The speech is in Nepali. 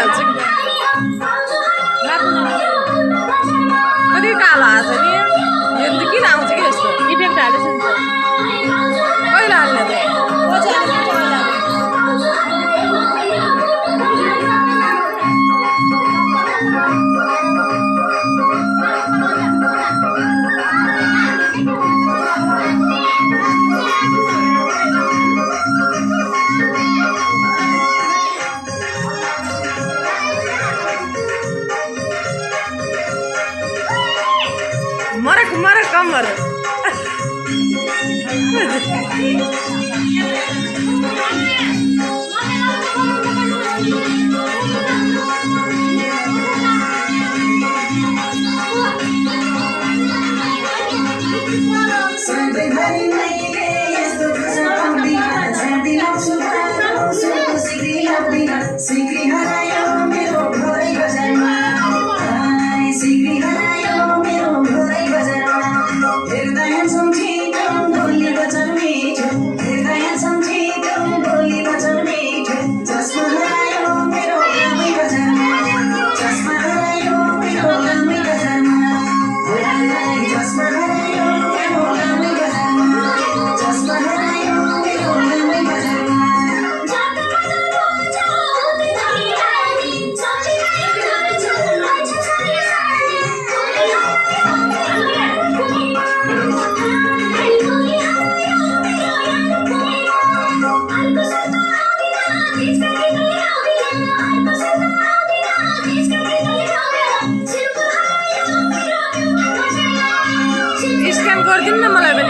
हुन्छ कि कति कालो आएको छ नि यो त किन आउँछ कि यस्तो इफेक्ट हालेछ नि त कहिले हाल्ने त मरक कमर स्क्यान गरिदिनु न मलाई पनि